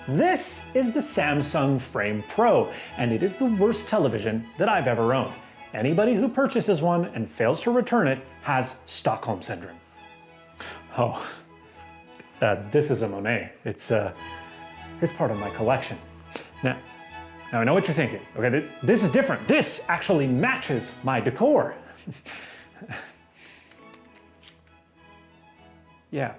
This is the Samsung Frame Pro, and it is the worst television that I've ever owned. Anybody who purchases one and fails to return it has Stockholm Syndrome. Oh, this is a Monet. It's part of my collection. Now I know what you're thinking. Okay, this is different. This actually matches my decor. Yeah.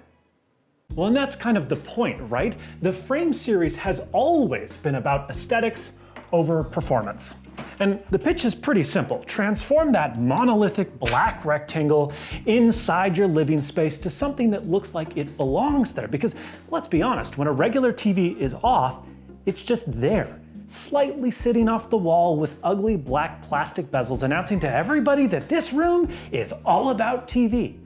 Well, and that's kind of the point, right? The Frame series has always been about aesthetics over performance. And the pitch is pretty simple. Transform that monolithic black rectangle inside your living space to something that looks like it belongs there. Because let's be honest, when a regular TV is off, it's just there, slightly sitting off the wall with ugly black plastic bezels announcing to everybody that this room is all about TV.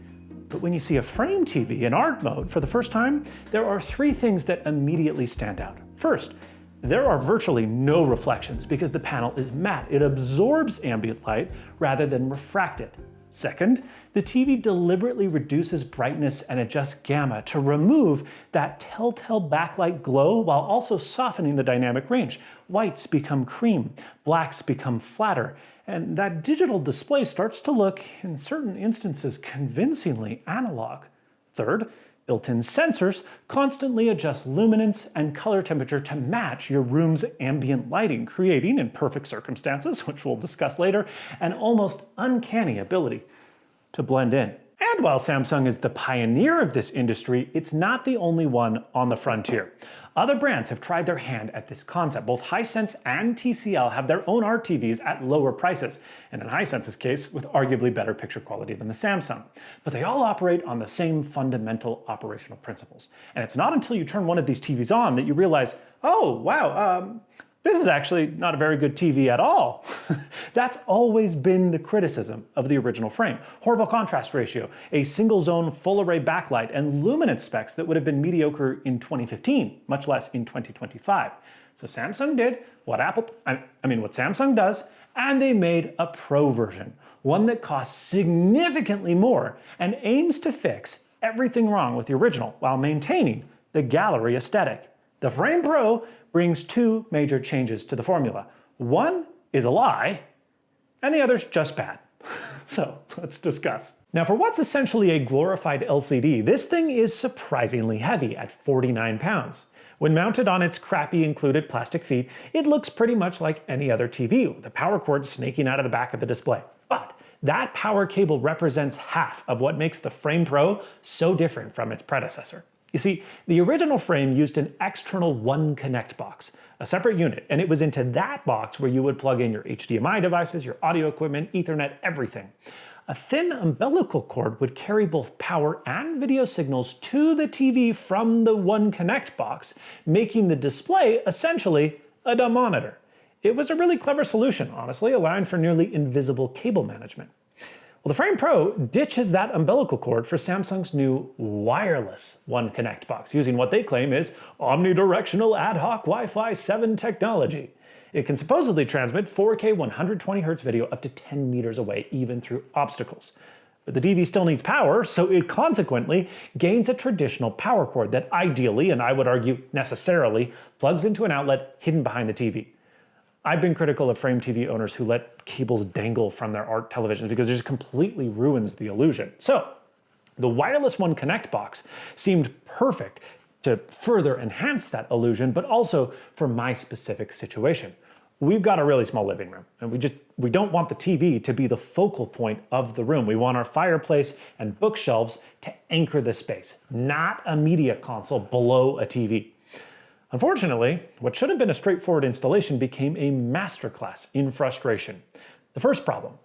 But when you see a Frame TV in art mode for the first time, there are three things that immediately stand out. First, there are virtually no reflections because the panel is matte. It absorbs ambient light rather than refract it. Second, the TV deliberately reduces brightness and adjusts gamma to remove that telltale backlight glow while also softening the dynamic range. Whites become cream, blacks become flatter, and that digital display starts to look, in certain instances, convincingly analog. Third, built-in sensors constantly adjust luminance and color temperature to match your room's ambient lighting, creating, in perfect circumstances, which we'll discuss later, an almost uncanny ability to blend in. And while Samsung is the pioneer of this industry, it's not the only one on the frontier. Other brands have tried their hand at this concept. Both Hisense and TCL have their own art TVs at lower prices, and in Hisense's case, with arguably better picture quality than the Samsung. But they all operate on the same fundamental operational principles. And it's not until you turn one of these TVs on that you realize, oh, wow, this is actually not a very good TV at all. That's always been the criticism of the original Frame. Horrible contrast ratio, a single zone full array backlight, and luminance specs that would have been mediocre in 2015, much less in 2025. So Samsung did what what Samsung does, and they made a Pro version, one that costs significantly more and aims to fix everything wrong with the original while maintaining the gallery aesthetic. The Frame Pro brings two major changes to the formula. One is a lie, and the other's just bad. So let's discuss. Now, for what's essentially a glorified LCD, this thing is surprisingly heavy at 49 pounds. When mounted on its crappy included plastic feet, it looks pretty much like any other TV, with a power cord snaking out of the back of the display. But that power cable represents half of what makes the Frame Pro so different from its predecessor. You see, the original Frame used an external One Connect box, a separate unit, and it was into that box where you would plug in your HDMI devices, your audio equipment, Ethernet, everything. A thin umbilical cord would carry both power and video signals to the TV from the One Connect box, making the display essentially a dumb monitor. It was a really clever solution, honestly, allowing for nearly invisible cable management. Well, the Frame Pro ditches that umbilical cord for Samsung's new wireless One Connect box, using what they claim is omnidirectional ad hoc Wi-Fi 7 technology. It can supposedly transmit 4K 120Hz video up to 10 meters away, even through obstacles. But the TV still needs power, so it consequently gains a traditional power cord that ideally, and I would argue necessarily, plugs into an outlet hidden behind the TV. I've been critical of Frame TV owners who let cables dangle from their art televisions because it just completely ruins the illusion. So, the wireless One Connect box seemed perfect to further enhance that illusion, but also for my specific situation. We've got a really small living room, and we don't want the TV to be the focal point of the room. We want our fireplace and bookshelves to anchor the space, not a media console below a TV. Unfortunately, what should have been a straightforward installation became a masterclass in frustration. The first problem: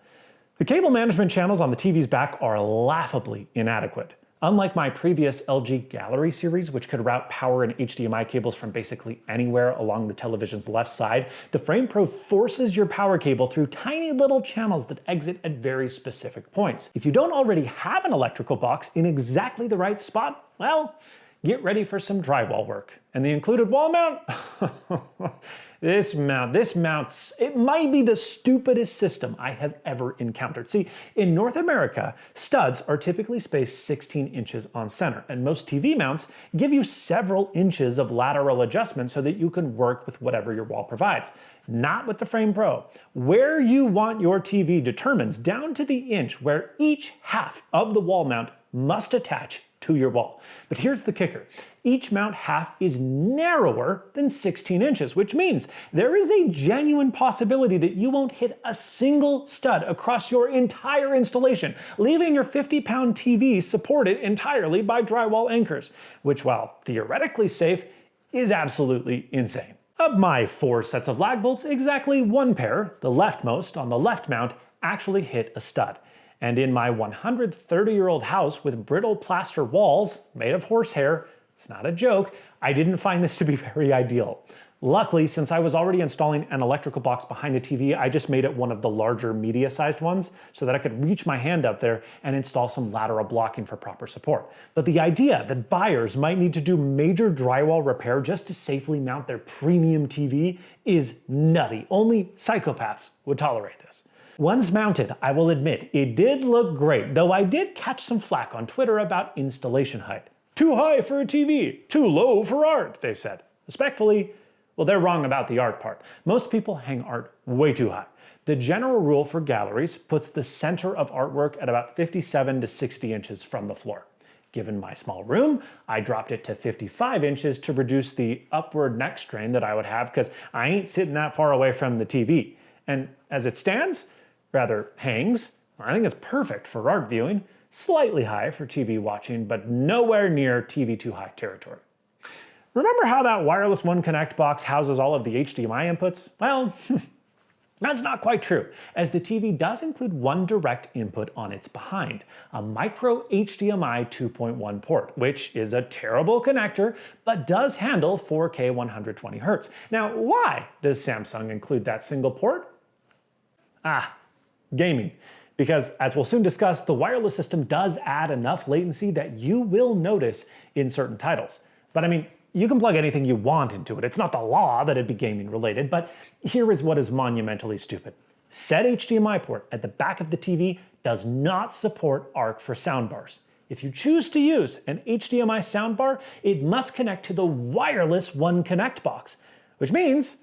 the cable management channels on the TV's back are laughably inadequate. Unlike my previous LG Gallery series, which could route power and HDMI cables from basically anywhere along the television's left side, the Frame Pro forces your power cable through tiny little channels that exit at very specific points. If you don't already have an electrical box in exactly the right spot, well, get ready for some drywall work. And the included wall mount? This mounts, it might be the stupidest system I have ever encountered. See, in North America, studs are typically spaced 16 inches on center, and most TV mounts give you several inches of lateral adjustment so that you can work with whatever your wall provides. Not with the Frame Pro. Where you want your TV determines down to the inch where each half of the wall mount must attach to your wall. But here's the kicker. Each mount half is narrower than 16 inches, which means there is a genuine possibility that you won't hit a single stud across your entire installation, leaving your 50-pound TV supported entirely by drywall anchors, which, while theoretically safe, is absolutely insane. Of my 4 sets of lag bolts, exactly 1 pair, the leftmost on the left mount, actually hit a stud. And in my 130-year-old house with brittle plaster walls made of horsehair, it's not a joke, I didn't find this to be very ideal. Luckily, since I was already installing an electrical box behind the TV, I just made it one of the larger media-sized ones so that I could reach my hand up there and install some lateral blocking for proper support. But the idea that buyers might need to do major drywall repair just to safely mount their premium TV is nutty. Only psychopaths would tolerate this. Once mounted, I will admit, it did look great, though I did catch some flack on Twitter about installation height. Too high for a TV, too low for art, they said. Respectfully, well, they're wrong about the art part. Most people hang art way too high. The general rule for galleries puts the center of artwork at about 57 to 60 inches from the floor. Given my small room, I dropped it to 55 inches to reduce the upward neck strain that I would have because I ain't sitting that far away from the TV. And as it stands, rather hangs, I think it's perfect for art viewing, slightly high for TV watching, but nowhere near TV too high territory. Remember how that wireless One Connect box houses all of the HDMI inputs? Well, that's not quite true, as the TV does include one direct input on its behind, a micro HDMI 2.1 port, which is a terrible connector, but does handle 4K 120Hz. Now, why does Samsung include that single port? Gaming. Because, as we'll soon discuss, the wireless system does add enough latency that you will notice in certain titles. But I mean, you can plug anything you want into it. It's not the law that it'd be gaming related, but here is what is monumentally stupid. Said HDMI port at the back of the TV does not support ARC for soundbars. If you choose to use an HDMI soundbar, it must connect to the wireless One Connect box, which means,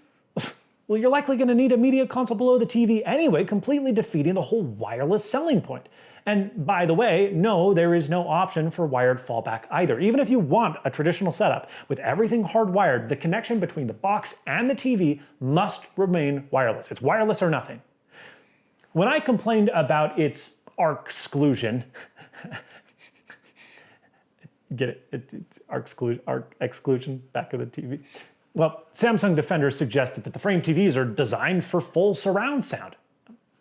well, you're likely going to need a media console below the TV anyway, completely defeating the whole wireless selling point. And by the way, no, there is no option for wired fallback either. Even if you want a traditional setup with everything hardwired, the connection between the box and the TV must remain wireless. It's wireless or nothing. When I complained about its ARC exclusion, get it? It's ARC exclusion, back of the TV. Well, Samsung defenders suggested that the Frame TVs are designed for full surround sound.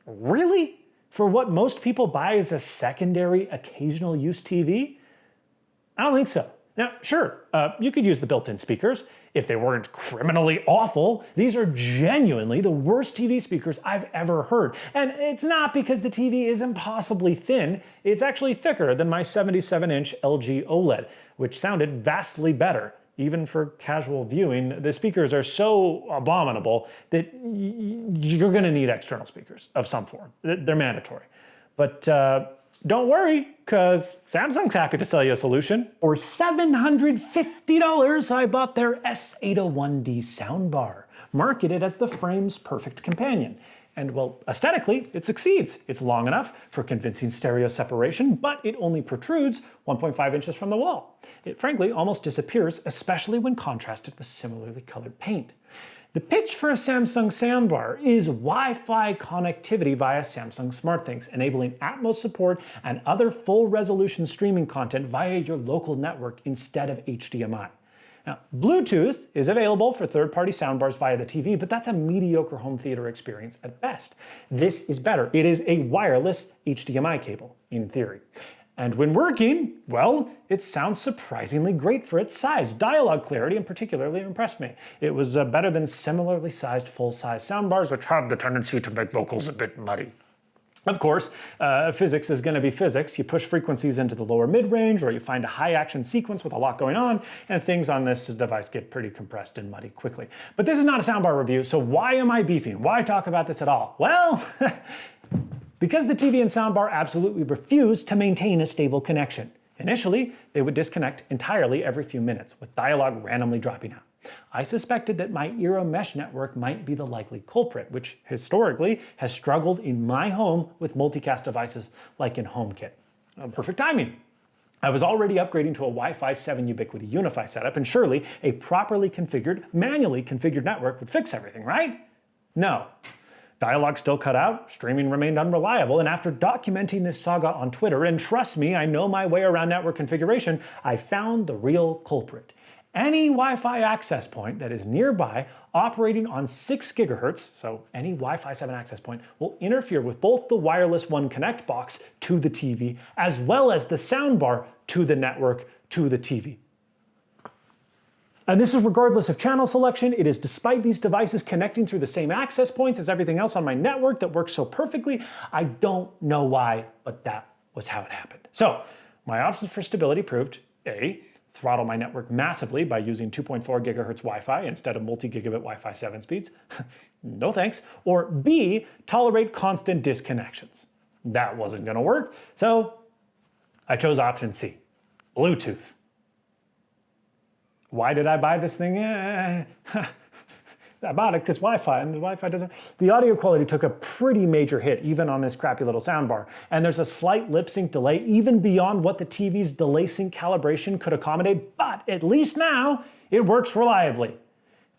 Really? For what most people buy as a secondary occasional use TV? I don't think so. Now, sure, you could use the built-in speakers if they weren't criminally awful. These are genuinely the worst TV speakers I've ever heard. And it's not because the TV is impossibly thin. It's actually thicker than my 77-inch LG OLED, which sounded vastly better. Even for casual viewing, the speakers are so abominable that you're going to need external speakers of some form. They're mandatory. But don't worry, because Samsung's happy to sell you a solution. For $750, I bought their S801D soundbar, marketed as the Frame's perfect companion. And well, aesthetically, it succeeds. It's long enough for convincing stereo separation, but it only protrudes 1.5 inches from the wall. It frankly almost disappears, especially when contrasted with similarly colored paint. The pitch for a Samsung soundbar is Wi-Fi connectivity via Samsung SmartThings, enabling Atmos support and other full-resolution streaming content via your local network instead of HDMI. Now, Bluetooth is available for third-party soundbars via the TV, but that's a mediocre home theater experience at best. This is better. It is a wireless HDMI cable, in theory. And when working, well, it sounds surprisingly great for its size. Dialogue clarity in particularly impressed me. It was better than similarly sized full-size soundbars, which have the tendency to make vocals a bit muddy. Of course, physics is going to be physics. You push frequencies into the lower mid-range, or you find a high-action sequence with a lot going on, and things on this device get pretty compressed and muddy quickly. But this is not a soundbar review, so why am I beefing? Why talk about this at all? Well, because the TV and soundbar absolutely refuse to maintain a stable connection. Initially, they would disconnect entirely every few minutes, with dialogue randomly dropping out. I suspected that my Eero mesh network might be the likely culprit, which historically has struggled in my home with multicast devices like in HomeKit. Perfect timing. I was already upgrading to a Wi-Fi 7 Ubiquiti Unify setup, and surely a properly configured, manually configured network would fix everything, right? No. Dialogue still cut out, streaming remained unreliable, and after documenting this saga on Twitter, and trust me, I know my way around network configuration, I found the real culprit. Any Wi-Fi access point that is nearby operating on 6 GHz, so any Wi-Fi 7 access point, will interfere with both the wireless One Connect box to the TV, as well as the soundbar to the network to the TV. And this is regardless of channel selection. It is despite these devices connecting through the same access points as everything else on my network that works so perfectly. I don't know why, but that was how it happened. So my options for stability proved A, throttle my network massively by using 2.4 GHz Wi-Fi instead of multi-gigabit Wi-Fi 7 speeds. No thanks. Or B, tolerate constant disconnections. That wasn't gonna work, so I chose option C, Bluetooth. Why did I buy this thing? I bought it because Wi-Fi, and the Wi-Fi doesn't. The audio quality took a pretty major hit, even on this crappy little soundbar. And there's a slight lip sync delay, even beyond what the TV's delay sync calibration could accommodate, but at least now it works reliably.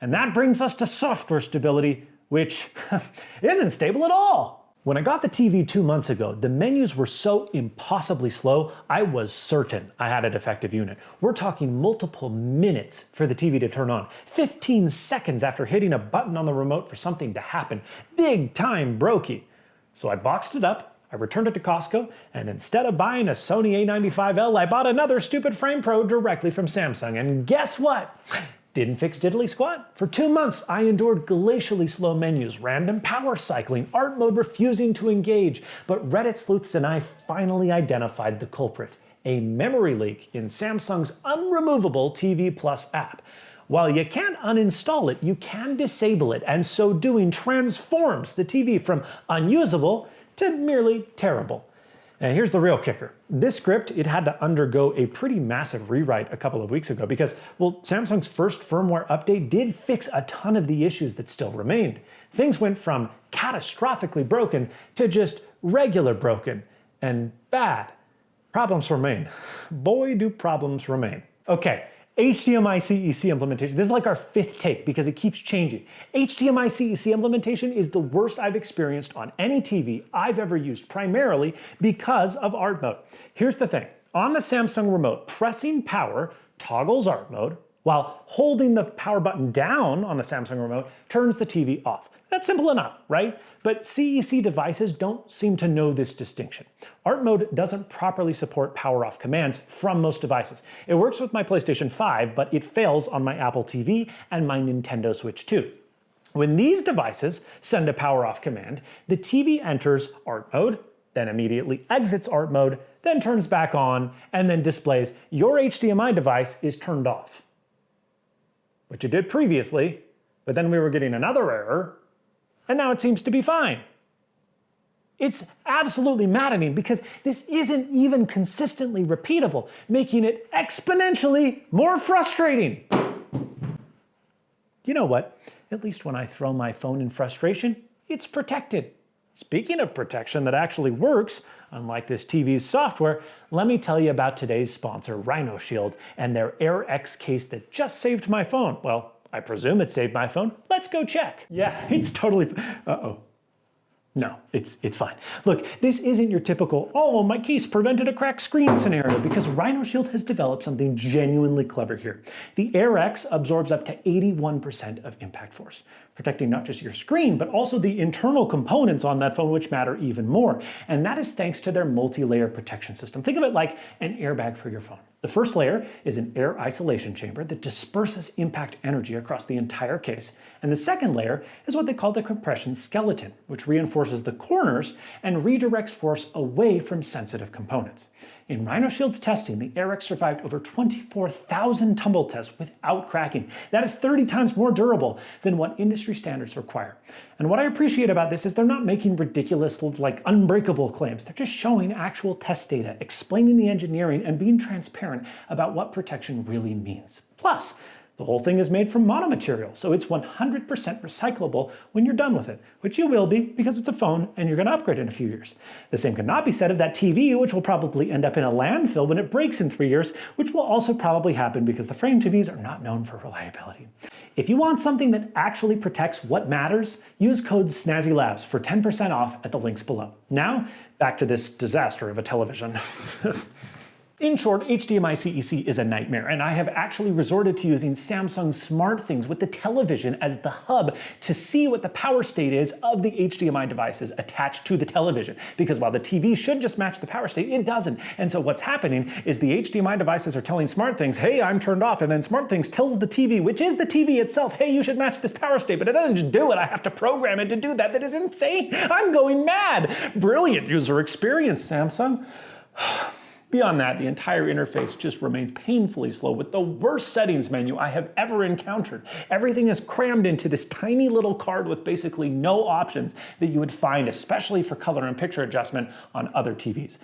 And that brings us to software stability, which isn't stable at all. When I got the TV 2 months ago, the menus were so impossibly slow, I was certain I had a defective unit. We're talking multiple minutes for the TV to turn on, 15 seconds after hitting a button on the remote for something to happen. Big time brokey. So I boxed it up, I returned it to Costco, and instead of buying a Sony A95L, I bought another stupid Frame Pro directly from Samsung. And guess what? Didn't fix diddly squat. For 2 months, I endured glacially slow menus, random power cycling, art mode refusing to engage, but Reddit sleuths and I finally identified the culprit, a memory leak in Samsung's unremovable TV Plus app. While you can't uninstall it, you can disable it, and so doing transforms the TV from unusable to merely terrible. And here's the real kicker. This script, it had to undergo a pretty massive rewrite a couple of weeks ago because, well, Samsung's first firmware update did fix a ton of the issues that still remained. Things went from catastrophically broken to just regular broken and bad. Problems remain. Boy, do problems remain. Okay. HDMI CEC implementation. This is like our 5th take because it keeps changing. HDMI CEC implementation is the worst I've experienced on any TV I've ever used, primarily because of art mode. Here's the thing. On the Samsung remote, pressing power toggles art mode, while holding the power button down on the Samsung remote turns the TV off. That's simple enough, right? But CEC devices don't seem to know this distinction. Art mode doesn't properly support power off commands from most devices. It works with my PlayStation 5, but it fails on my Apple TV and my Nintendo Switch 2. When these devices send a power off command, the TV enters art mode, then immediately exits art mode, then turns back on, and then displays your HDMI device is turned off. Which it did previously, but then we were getting another error, and now it seems to be fine. It's absolutely maddening because this isn't even consistently repeatable, making it exponentially more frustrating. You know what? At least when I throw my phone in frustration, it's protected. Speaking of protection that actually works, unlike this TV's software, let me tell you about today's sponsor, Rhino Shield, and their AirX case that just saved my phone. Well, I presume it saved my phone. Let's go check. Yeah, it's totally, uh-oh. No, it's fine. Look, this isn't your typical, oh, my case prevented a cracked screen scenario, because Rhino Shield has developed something genuinely clever here. The AirX absorbs up to 81% of impact force, protecting not just your screen, but also the internal components on that phone, which matter even more. And that is thanks to their multi-layer protection system. Think of it like an airbag for your phone. The first layer is an air isolation chamber that disperses impact energy across the entire case, and the second layer is what they call the compression skeleton, which reinforces the corners and redirects force away from sensitive components. In Rhino Shield's testing, the eARC survived over 24,000 tumble tests without cracking. That is 30 times more durable than what industry standards require. And what I appreciate about this is they're not making ridiculous, unbreakable claims. They're just showing actual test data, explaining the engineering, and being transparent about what protection really means. Plus, the whole thing is made from monomaterial, so it's 100% recyclable when you're done with it, which you will be because it's a phone and you're going to upgrade in a few years. The same cannot be said of that TV, which will probably end up in a landfill when it breaks in 3 years, which will also probably happen because the frame TVs are not known for reliability. If you want something that actually protects what matters, use code SNAZZYLABS for 10% off at the links below. Now, back to this disaster of a television. In short, HDMI CEC is a nightmare, and I have actually resorted to using Samsung SmartThings with the television as the hub to see what the power state is of the HDMI devices attached to the television. Because while the TV should just match the power state, it doesn't. And so what's happening is the HDMI devices are telling SmartThings, hey, I'm turned off, and then SmartThings tells the TV, which is the TV itself, hey, you should match this power state, but it doesn't just do it, I have to program it to do that. That is insane. I'm going mad. Brilliant user experience, Samsung. Beyond that, the entire interface just remains painfully slow with the worst settings menu I have ever encountered. Everything is crammed into this tiny little card with basically no options that you would find, especially for color and picture adjustment on other TVs.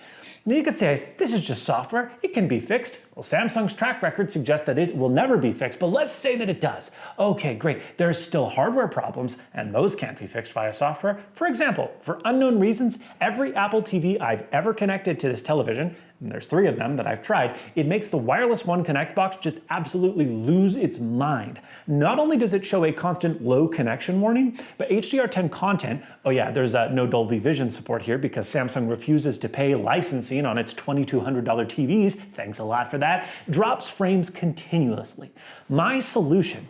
Now you could say, this is just software, it can be fixed. Well, Samsung's track record suggests that it will never be fixed, but let's say that it does. Okay, great, there's still hardware problems, and those can't be fixed via software. For example, for unknown reasons, every Apple TV I've ever connected to this television, and there's 3 of them that I've tried, it makes the wireless One Connect box just absolutely lose its mind. Not only does it show a constant low connection warning, but HDR10 content, oh yeah, there's no Dolby Vision support here because Samsung refuses to pay licensing on its $2,200 TVs, thanks a lot for that, drops frames continuously. My solution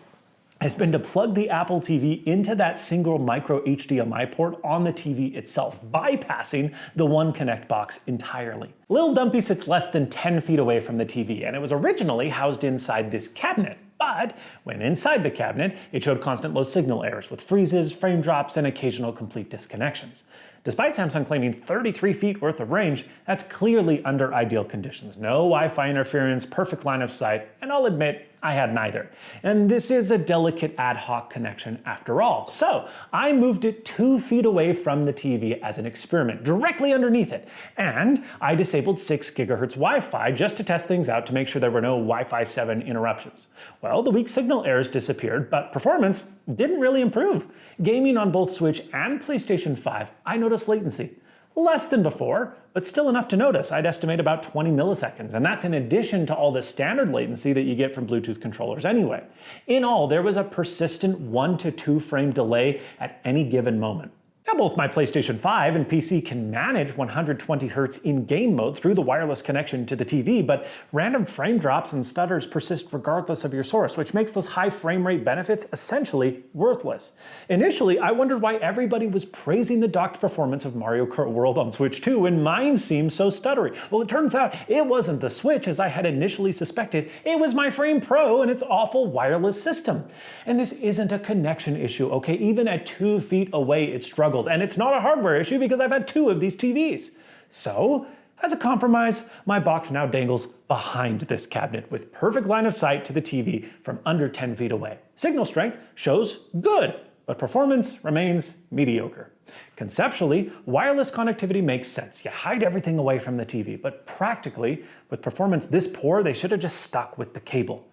has been to plug the Apple TV into that single micro HDMI port on the TV itself, bypassing the One Connect box entirely. Lil Dumpy sits less than 10 feet away from the TV, and it was originally housed inside this cabinet. But when inside the cabinet, it showed constant low signal errors with freezes, frame drops, and occasional complete disconnections. Despite Samsung claiming 33 feet worth of range, that's clearly under ideal conditions. No Wi-Fi interference, perfect line of sight, and I'll admit, I had neither. And this is a delicate ad hoc connection after all. So I moved it 2 feet away from the TV as an experiment, directly underneath it. And I disabled 6 gigahertz Wi-Fi just to test things out to make sure there were no Wi-Fi 7 interruptions. Well, the weak signal errors disappeared, but performance didn't really improve. Gaming on both Switch and PlayStation 5, I noticed latency. Less than before, but still enough to notice. I'd estimate about 20 milliseconds, and that's in addition to all the standard latency that you get from Bluetooth controllers anyway. In all, there was a persistent 1 to 2 frame delay at any given moment. Now, both my PlayStation 5 and PC can manage 120 Hz in game mode through the wireless connection to the TV, but random frame drops and stutters persist regardless of your source, which makes those high frame rate benefits essentially worthless. Initially, I wondered why everybody was praising the docked performance of Mario Kart World on Switch 2 when mine seemed so stuttery. Well, it turns out it wasn't the Switch as I had initially suspected, it was my Frame Pro and its awful wireless system. And this isn't a connection issue, okay? Even at 2 feet away, it struggled. And it's not a hardware issue because I've had 2 of these TVs. So, as a compromise, my box now dangles behind this cabinet with perfect line of sight to the TV from under 10 feet away. Signal strength shows good, but performance remains mediocre. Conceptually, wireless connectivity makes sense. You hide everything away from the TV, but practically, with performance this poor, they should have just stuck with the cable.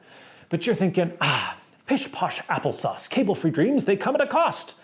But you're thinking, pish-posh applesauce, cable-free dreams, they come at a cost.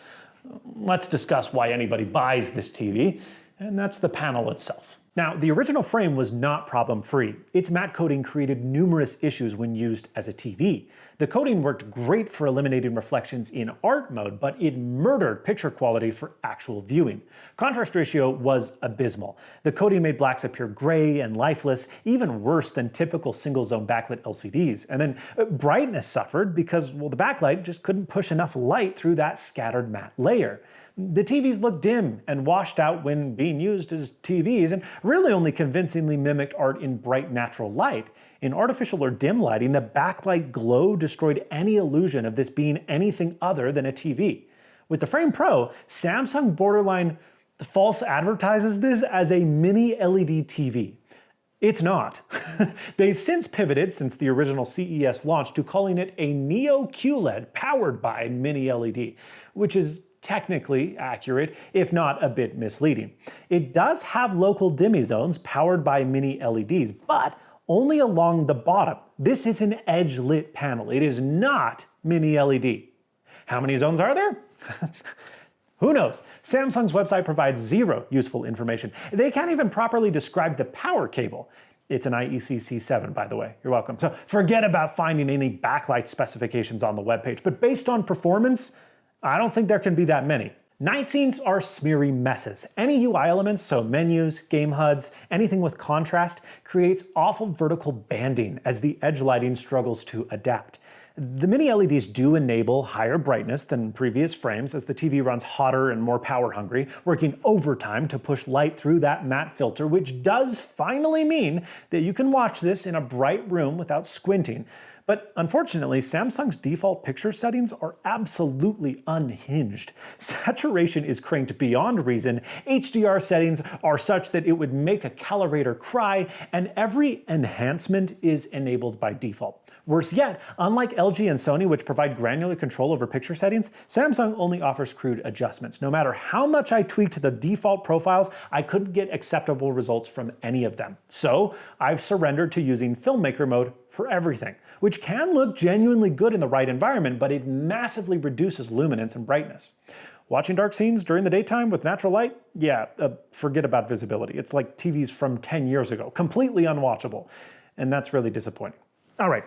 Let's discuss why anybody buys this TV, and that's the panel itself. Now, the original frame was not problem-free. Its matte coating created numerous issues when used as a TV. The coating worked great for eliminating reflections in art mode, but it murdered picture quality for actual viewing. Contrast ratio was abysmal. The coating made blacks appear gray and lifeless, even worse than typical single-zone backlit LCDs. And then brightness suffered because, well, the backlight just couldn't push enough light through that scattered matte layer. The TVs looked dim and washed out when being used as TVs and really only convincingly mimicked art in bright natural light. In artificial or dim lighting, the backlight glow destroyed any illusion of this being anything other than a TV. With the Frame Pro, Samsung borderline false advertises this as a mini LED TV. It's not. They've since pivoted since the original CES launch to calling it a Neo QLED powered by mini LED, which is technically accurate, if not a bit misleading. It does have local dimmy zones powered by mini LEDs, but only along the bottom. This is an edge-lit panel. It is not mini LED. How many zones are there? Who knows? Samsung's website provides zero useful information. They can't even properly describe the power cable. It's an IEC C7, by the way. You're welcome. So forget about finding any backlight specifications on the webpage, but based on performance, I don't think there can be that many. Night scenes are smeary messes. Any UI elements, so menus, game HUDs, anything with contrast, creates awful vertical banding as the edge lighting struggles to adapt. The mini LEDs do enable higher brightness than previous frames as the TV runs hotter and more power hungry, working overtime to push light through that matte filter, which does finally mean that you can watch this in a bright room without squinting. But unfortunately, Samsung's default picture settings are absolutely unhinged. Saturation is cranked beyond reason, HDR settings are such that it would make a calibrator cry, and every enhancement is enabled by default. Worse yet, unlike LG and Sony, which provide granular control over picture settings, Samsung only offers crude adjustments. No matter how much I tweaked the default profiles, I couldn't get acceptable results from any of them. So I've surrendered to using filmmaker mode for everything, which can look genuinely good in the right environment, but it massively reduces luminance and brightness. Watching dark scenes during the daytime with natural light? Yeah, forget about visibility. It's like TVs from 10 years ago, completely unwatchable. And that's really disappointing. All right.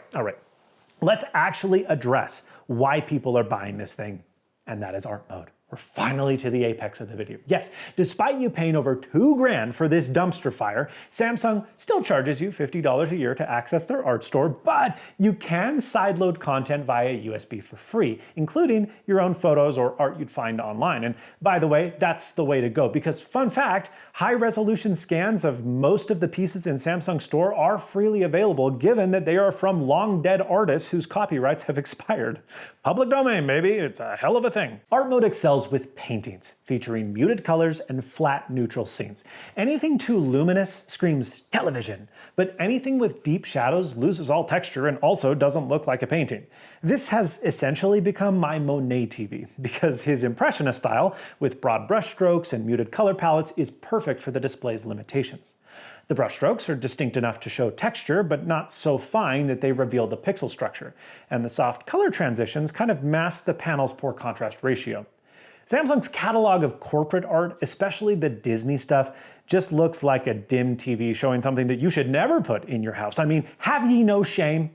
Let's actually address why people are buying this thing, and that is art mode. We're finally to the apex of the video. Yes, despite you paying over $2,000 for this dumpster fire, Samsung still charges you $50 a year to access their art store, but you can sideload content via USB for free, including your own photos or art you'd find online. And by the way, that's the way to go, because fun fact, high-resolution scans of most of the pieces in Samsung store are freely available, given that they are from long-dead artists whose copyrights have expired. Public domain, baby, it's a hell of a thing. Art mode excels with paintings, featuring muted colors and flat neutral scenes. Anything too luminous screams television, but anything with deep shadows loses all texture and also doesn't look like a painting. This has essentially become my Monet TV, because his impressionist style, with broad brushstrokes and muted color palettes, is perfect for the display's limitations. The brushstrokes are distinct enough to show texture, but not so fine that they reveal the pixel structure, and the soft color transitions kind of mask the panel's poor contrast ratio. Samsung's catalog of corporate art, especially the Disney stuff, just looks like a dim TV showing something that you should never put in your house. I mean, have ye no shame?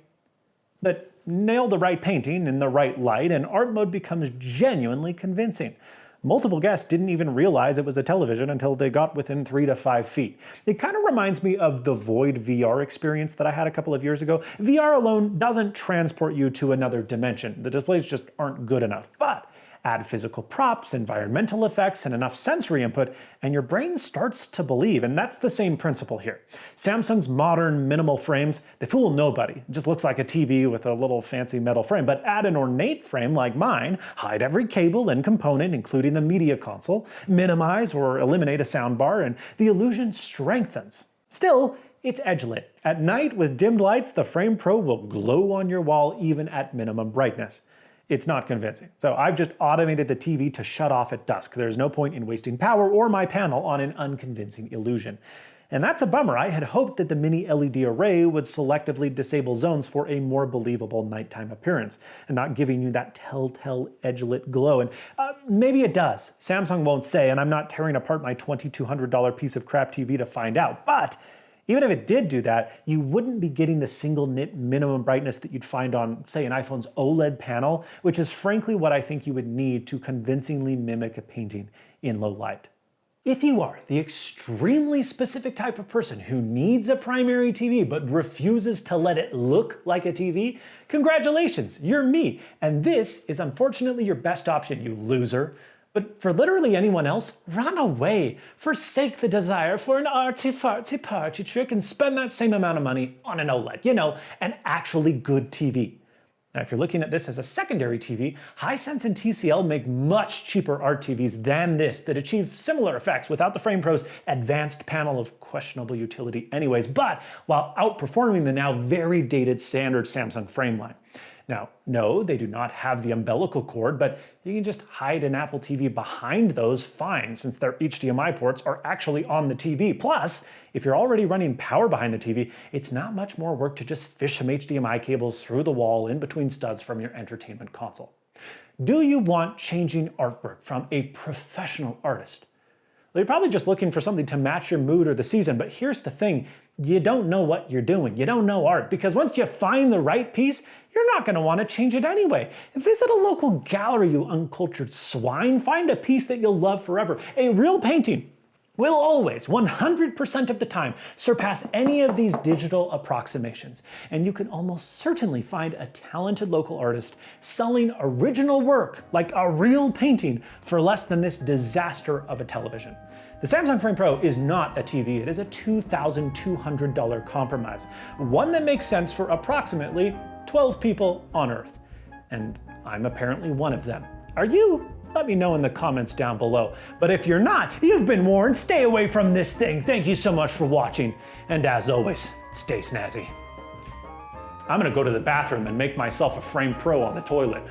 But nail the right painting in the right light and art mode becomes genuinely convincing. Multiple guests didn't even realize it was a television until they got within 3 to 5 feet. It kind of reminds me of the Void VR experience that I had a couple of years ago. VR alone doesn't transport you to another dimension. The displays just aren't good enough. But add physical props, environmental effects, and enough sensory input, and your brain starts to believe, and that's the same principle here. Samsung's modern, minimal frames, they fool nobody. It just looks like a TV with a little fancy metal frame, but add an ornate frame like mine, hide every cable and component, including the media console, minimize or eliminate a soundbar, and the illusion strengthens. Still, it's edge-lit. At night, with dimmed lights, the Frame Pro will glow on your wall even at minimum brightness. It's not convincing. So I've just automated the TV to shut off at dusk. There's no point in wasting power or my panel on an unconvincing illusion. And that's a bummer. I had hoped that the mini LED array would selectively disable zones for a more believable nighttime appearance, and not giving you that telltale edge-lit glow. And maybe it does. Samsung won't say, and I'm not tearing apart my $2,200 piece of crap TV to find out. But even if it did do that, you wouldn't be getting the single nit minimum brightness that you'd find on, say, an iPhone's OLED panel, which is frankly what I think you would need to convincingly mimic a painting in low light. If you are the extremely specific type of person who needs a primary TV but refuses to let it look like a TV, congratulations, you're me. And this is unfortunately your best option, you loser. But for literally anyone else, run away. Forsake the desire for an artsy-fartsy party trick and spend that same amount of money on an OLED, you know, an actually good TV. Now, if you're looking at this as a secondary TV, Hisense and TCL make much cheaper art TVs than this that achieve similar effects without the FramePro's advanced panel of questionable utility anyways, but while outperforming the now very dated standard Samsung frame line. Now, no, they do not have the umbilical cord, but you can just hide an Apple TV behind those fine, since their HDMI ports are actually on the TV. Plus, if you're already running power behind the TV, it's not much more work to just fish some HDMI cables through the wall in between studs from your entertainment console. Do you want changing artwork from a professional artist? Well, you're probably just looking for something to match your mood or the season, but here's the thing. You don't know what you're doing. You don't know art, because once you find the right piece, you're not going to want to change it anyway. Visit a local gallery, you uncultured swine. Find a piece that you'll love forever. A real painting will always, 100% of the time, surpass any of these digital approximations. And you can almost certainly find a talented local artist selling original work, like a real painting, for less than this disaster of a television. The Samsung Frame Pro is not a TV, it is a $2,200 compromise, one that makes sense for approximately 12 people on Earth. And I'm apparently one of them. Are you? Let me know in the comments down below. But if you're not, you've been warned. Stay away from this thing. Thank you so much for watching. And as always, stay snazzy. I'm gonna go to the bathroom and make myself a Frame Pro on the toilet.